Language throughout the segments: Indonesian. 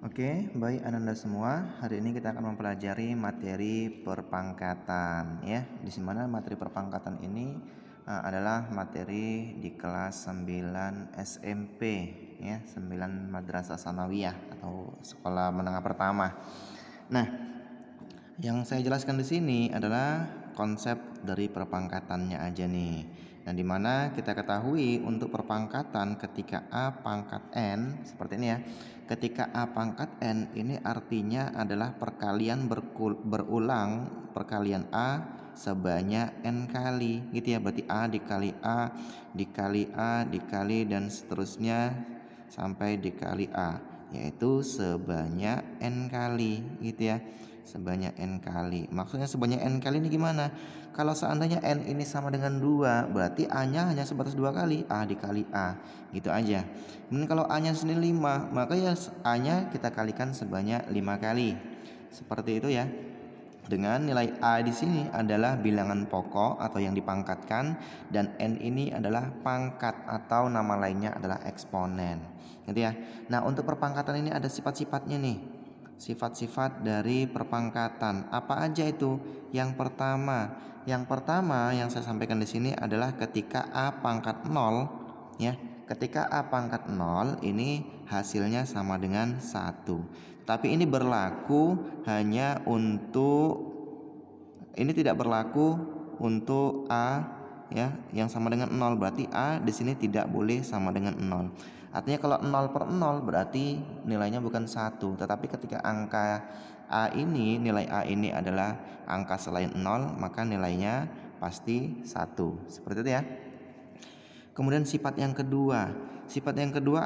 Oke, baik Ananda semua. Hari ini kita akan mempelajari materi perpangkatan ya. Di mana materi perpangkatan ini adalah materi di kelas 9 SMP ya, 9 Madrasah Sanawiyah atau sekolah menengah pertama. Nah, yang saya jelaskan di sini adalah konsep dari perpangkatannya aja nih. Nah, dimana kita ketahui untuk perpangkatan ketika A pangkat N seperti ini ya. Ketika A pangkat N ini artinya adalah perkalian berulang perkalian A sebanyak N kali gitu ya. Berarti A dikali A dikali A dikali dan seterusnya sampai dikali A, yaitu sebanyak N kali gitu ya. Sebanyak N kali. Maksudnya sebanyak N kali ini gimana? Kalau seandainya N ini sama dengan 2, berarti A-nya hanya sebatas 2 kali, A dikali A, gitu aja. Kemudian kalau A-nya sendiri 5, maka ya A-nya kita kalikan sebanyak 5 kali. Seperti itu ya. Dengan nilai A di sini adalah bilangan pokok atau yang dipangkatkan, dan N ini adalah pangkat atau nama lainnya adalah eksponen. Gitu ya. Nah, untuk perpangkatan ini ada sifat-sifatnya nih. Sifat-sifat dari perpangkatan apa aja itu? Yang pertama yang saya sampaikan di sini adalah ketika A pangkat 0 ya. Ketika A pangkat 0 ini hasilnya sama dengan 1. Tapi ini berlaku hanya untuk, ini tidak berlaku untuk A ya yang sama dengan 0, berarti A di sini tidak boleh sama dengan 0. Artinya kalau 0 per 0 berarti nilainya bukan 1, tetapi ketika angka A ini, nilai A ini adalah angka selain 0, maka nilainya pasti 1. Seperti itu ya. Kemudian sifat yang kedua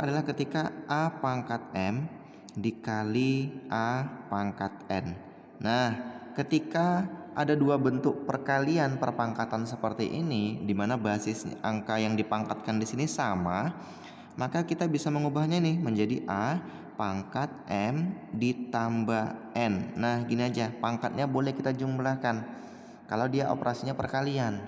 adalah ketika A pangkat M dikali A pangkat N. Nah, ketika ada dua bentuk perkalian perpangkatan seperti ini, di mana basis angka yang dipangkatkan di sini sama, maka kita bisa mengubahnya nih menjadi A pangkat M ditambah N. Nah, gini aja, pangkatnya boleh kita jumlahkan kalau dia operasinya perkalian.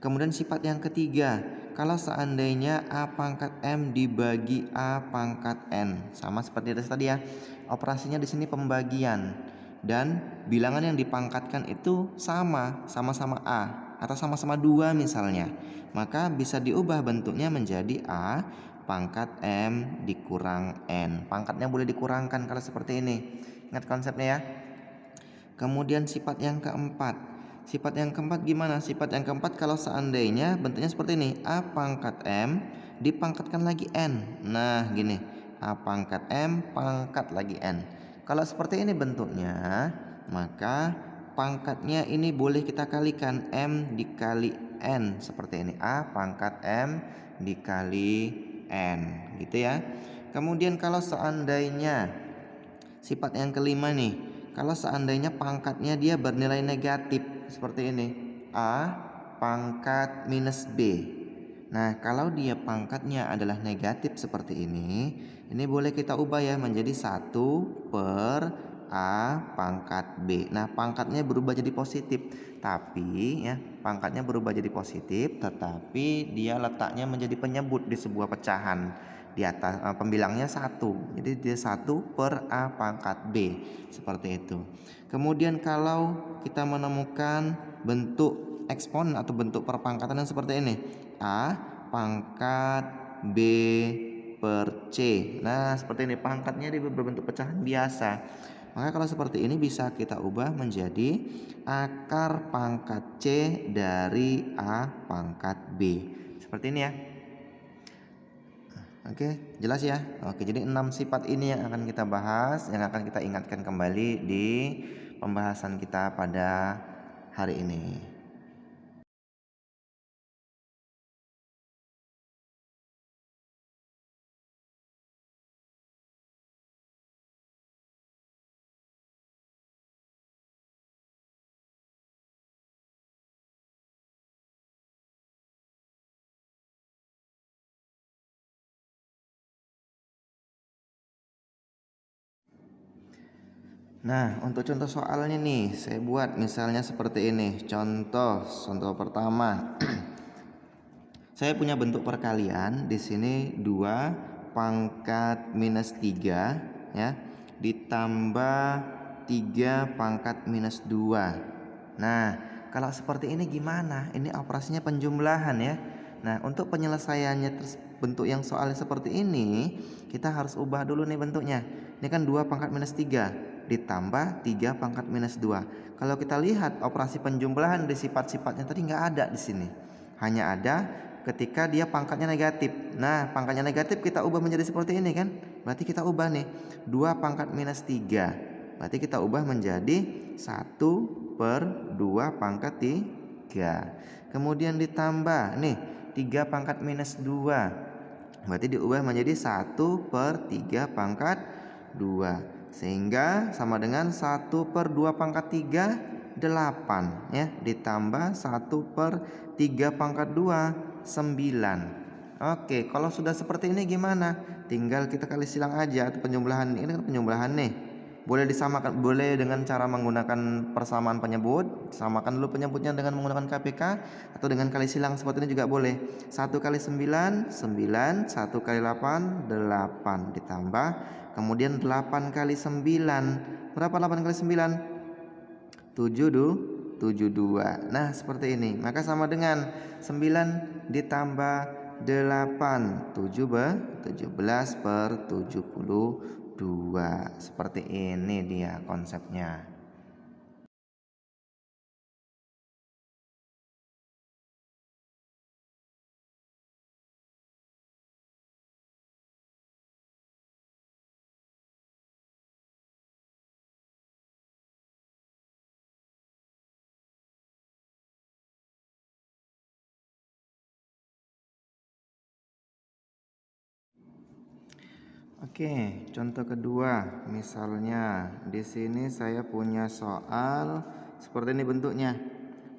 Kemudian sifat yang ketiga, kalau seandainya A pangkat M dibagi A pangkat N, sama seperti tadi ya, operasinya di sini pembagian, dan bilangan yang dipangkatkan itu sama-sama A atau sama-sama 2 misalnya, maka bisa diubah bentuknya menjadi A pangkat M dikurang N. Pangkatnya boleh dikurangkan kalau seperti ini. Ingat konsepnya ya. Kemudian sifat yang keempat gimana? Sifat yang keempat kalau seandainya bentuknya seperti ini, A pangkat M dipangkatkan lagi N. Nah gini, A pangkat M pangkat lagi N. Kalau seperti ini bentuknya, maka pangkatnya ini boleh kita kalikan, M dikali N, seperti ini, A pangkat M dikali N, gitu ya. Kemudian kalau seandainya sifat yang kelima nih, kalau seandainya pangkatnya dia bernilai negatif seperti ini, A pangkat minus B. Nah, kalau dia pangkatnya adalah negatif seperti ini boleh kita ubah ya menjadi 1 per A pangkat B. Nah, pangkatnya berubah jadi positif, tapi ya, pangkatnya berubah jadi positif, tetapi dia letaknya menjadi penyebut di sebuah pecahan. Di atas pembilangnya 1, jadi dia 1 per A pangkat B, seperti itu. Kemudian kalau kita menemukan bentuk eksponen atau bentuk perpangkatan yang seperti ini, A pangkat B per C. Nah, seperti ini, pangkatnya dia berbentuk pecahan biasa. Maka kalau seperti ini bisa kita ubah menjadi akar pangkat C dari A pangkat B. Seperti ini ya. Oke, jelas ya. Oke, jadi 6 sifat ini yang akan kita bahas, yang akan kita ingatkan kembali di pembahasan kita pada hari ini. Nah, untuk contoh soalnya nih, saya buat misalnya seperti ini. Contoh pertama. Saya punya bentuk perkalian di sini 2 pangkat minus 3 ya, ditambah 3 pangkat minus 2. Nah, kalau seperti ini gimana? Ini operasinya penjumlahan ya. Nah, untuk penyelesaiannya bentuk yang soalnya seperti ini, kita harus ubah dulu nih bentuknya. Ini kan 2 pangkat minus 3 ditambah 3 pangkat minus 2. Kalau kita lihat operasi penjumlahan di sifat-sifatnya tadi nggak ada di sini. Hanya ada ketika dia pangkatnya negatif. Nah, pangkatnya negatif kita ubah menjadi seperti ini kan? Berarti kita ubah nih 2 pangkat minus 3. Berarti kita ubah menjadi 1/2 pangkat 3. Kemudian ditambah nih 3 pangkat minus 2. Berarti diubah menjadi 1/3 pangkat 2. Sehingga sama dengan 1/2 pangkat 3, 8 ya, ditambah 1/3 pangkat 2, 9. Oke, kalau sudah seperti ini gimana? Tinggal kita kali silang aja atau penjumlahan. Ini kan penjumlahan nih. Boleh disamakan, boleh dengan cara menggunakan persamaan penyebut. Samakan dulu penyebutnya dengan menggunakan KPK, atau dengan kali silang seperti ini juga boleh. 1 kali 9, 9, 1 kali 8, 8, ditambah kemudian 8 kali 9. Berapa 8 kali 9? 72. Nah, seperti ini. Maka sama dengan 9 ditambah 8, 17/72. Seperti ini dia konsepnya. Oke, contoh kedua, misalnya di sini saya punya soal seperti ini bentuknya.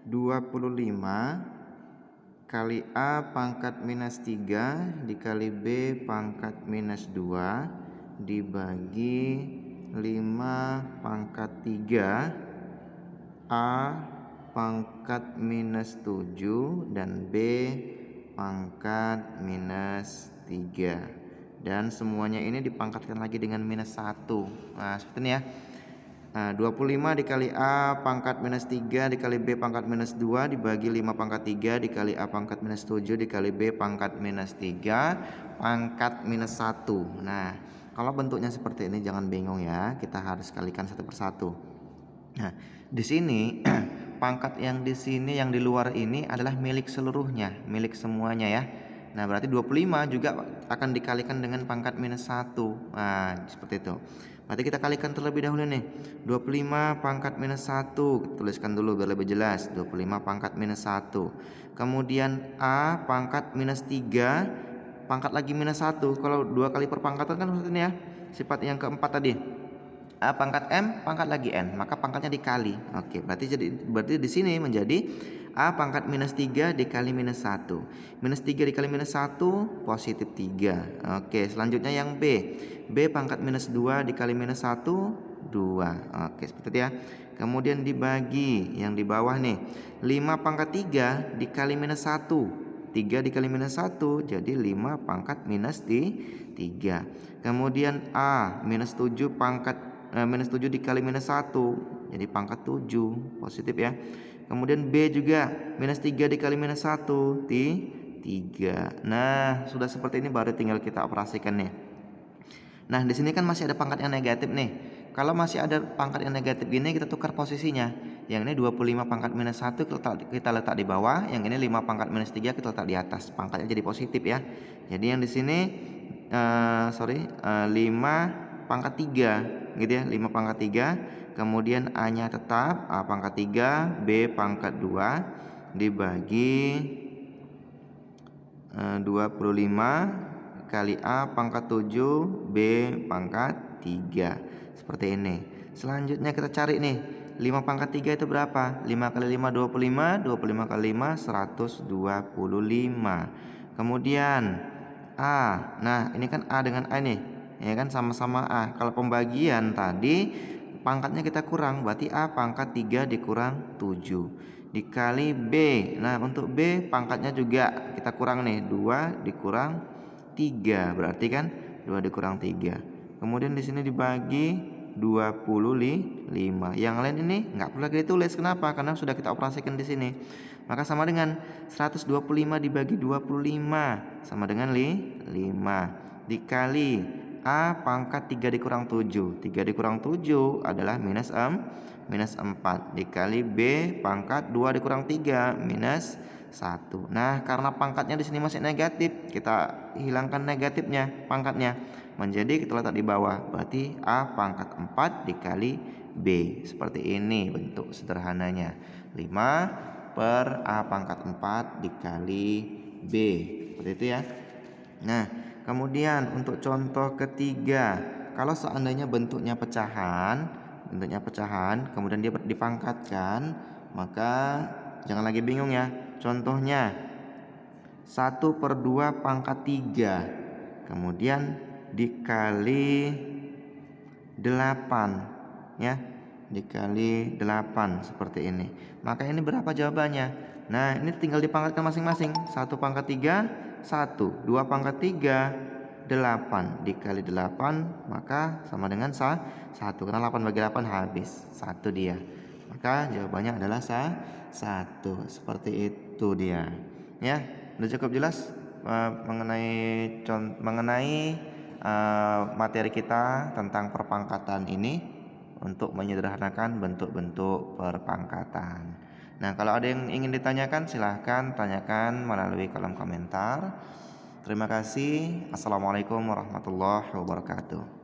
25 kali A pangkat minus 3 dikali B pangkat minus 2 dibagi 5 pangkat 3 A pangkat minus 7 dan B pangkat minus 3. Dan semuanya ini dipangkatkan lagi dengan minus 1. Nah, seperti ini ya. Nah, 25 dikali A pangkat minus 3 dikali B pangkat minus 2 dibagi 5 pangkat 3 dikali A pangkat minus 7 dikali B pangkat minus 3 pangkat minus 1. Nah, kalau bentuknya seperti ini jangan bingung ya, kita harus kalikan satu persatu. Nah, di sini pangkat yang di sini yang di luar ini adalah milik seluruhnya, milik semuanya ya. Nah, berarti 25 juga akan dikalikan dengan pangkat minus 1. Nah, seperti itu. Berarti kita kalikan terlebih dahulu nih. 25 pangkat minus 1. Tuliskan dulu biar lebih jelas. 25 pangkat minus 1. Kemudian A pangkat minus 3. Pangkat lagi minus 1. Kalau 2 kali perpangkatan kan seperti ini ya. Sifat yang keempat tadi. A pangkat M, pangkat lagi N, maka pangkatnya dikali. Oke, berarti di sini menjadi A pangkat minus 3 dikali minus 1. Minus 3 dikali minus 1 positif 3. Oke, selanjutnya yang B. B pangkat minus 2 dikali minus 1, 2. Oke, seperti itu ya. Kemudian dibagi yang di bawah nih. 5 pangkat 3 dikali minus 1. 3 dikali minus 1 jadi 5 pangkat minus 3. Kemudian A minus 7 pangkat minus 7 dikali minus 1 jadi pangkat 7, positif ya. Kemudian B juga minus 3 dikali minus 1 3. Nah, sudah seperti ini baru tinggal kita operasikan nih. Nah, di sini kan masih ada pangkat yang negatif nih. Kalau masih ada pangkat yang negatif gini, kita tukar posisinya. Yang ini 25 pangkat minus 1 kita letak di bawah, yang ini 5 pangkat minus 3 kita letak di atas. Pangkatnya jadi positif ya. Jadi yang di sini 5 pangkat 3 gitu ya, 5 pangkat 3. Kemudian A-nya tetap A pangkat 3, B pangkat 2 dibagi 25 kali A pangkat 7, B pangkat 3. Seperti ini. Selanjutnya kita cari nih, 5 pangkat 3 itu berapa? 5 kali 5 25, 25 kali 5 125. Kemudian A. Nah, ini kan A dengan A nih. Ya kan sama-sama A. Kalau pembagian tadi pangkatnya kita kurang, berarti A pangkat 3 dikurang 7 dikali B. Nah, untuk B pangkatnya juga kita kurang nih, 2 dikurang 3. Berarti kan 2 dikurang 3. Kemudian di sini dibagi 25. Yang lain ini nggak perlu lagi ditulis. Kenapa? Karena sudah kita operasikan di sini. Maka sama dengan 125 dibagi 25 sama dengan 5 dikali A pangkat 3 dikurang 7. 3 dikurang 7 adalah minus 4 dikali B pangkat 2 dikurang 3 minus 1. Nah, karena pangkatnya di sini masih negatif, kita hilangkan negatifnya, pangkatnya menjadi kita letak di bawah. Berarti A pangkat 4 dikali B. Seperti ini bentuk sederhananya. 5 per A pangkat 4 dikali B. Seperti itu ya. Nah, kemudian untuk contoh ketiga, kalau seandainya bentuknya pecahan, kemudian dia dipangkatkan, maka jangan lagi bingung ya. Contohnya 1/2 pangkat 3, kemudian dikali 8 ya, dikali 8 seperti ini. Maka ini berapa jawabannya? Nah, ini tinggal dipangkatkan masing-masing. 1 pangkat 3 1, 2 pangkat 3 8 dikali 8 maka sama dengan 1, karena 8 bagi 8 habis 1 dia. Maka jawabannya adalah 1. Seperti itu dia. Ya, sudah cukup jelas mengenai materi kita tentang perpangkatan ini untuk menyederhanakan bentuk-bentuk perpangkatan. Nah, kalau ada yang ingin ditanyakan silahkan tanyakan melalui kolom komentar. Terima kasih. Assalamualaikum warahmatullahi wabarakatuh.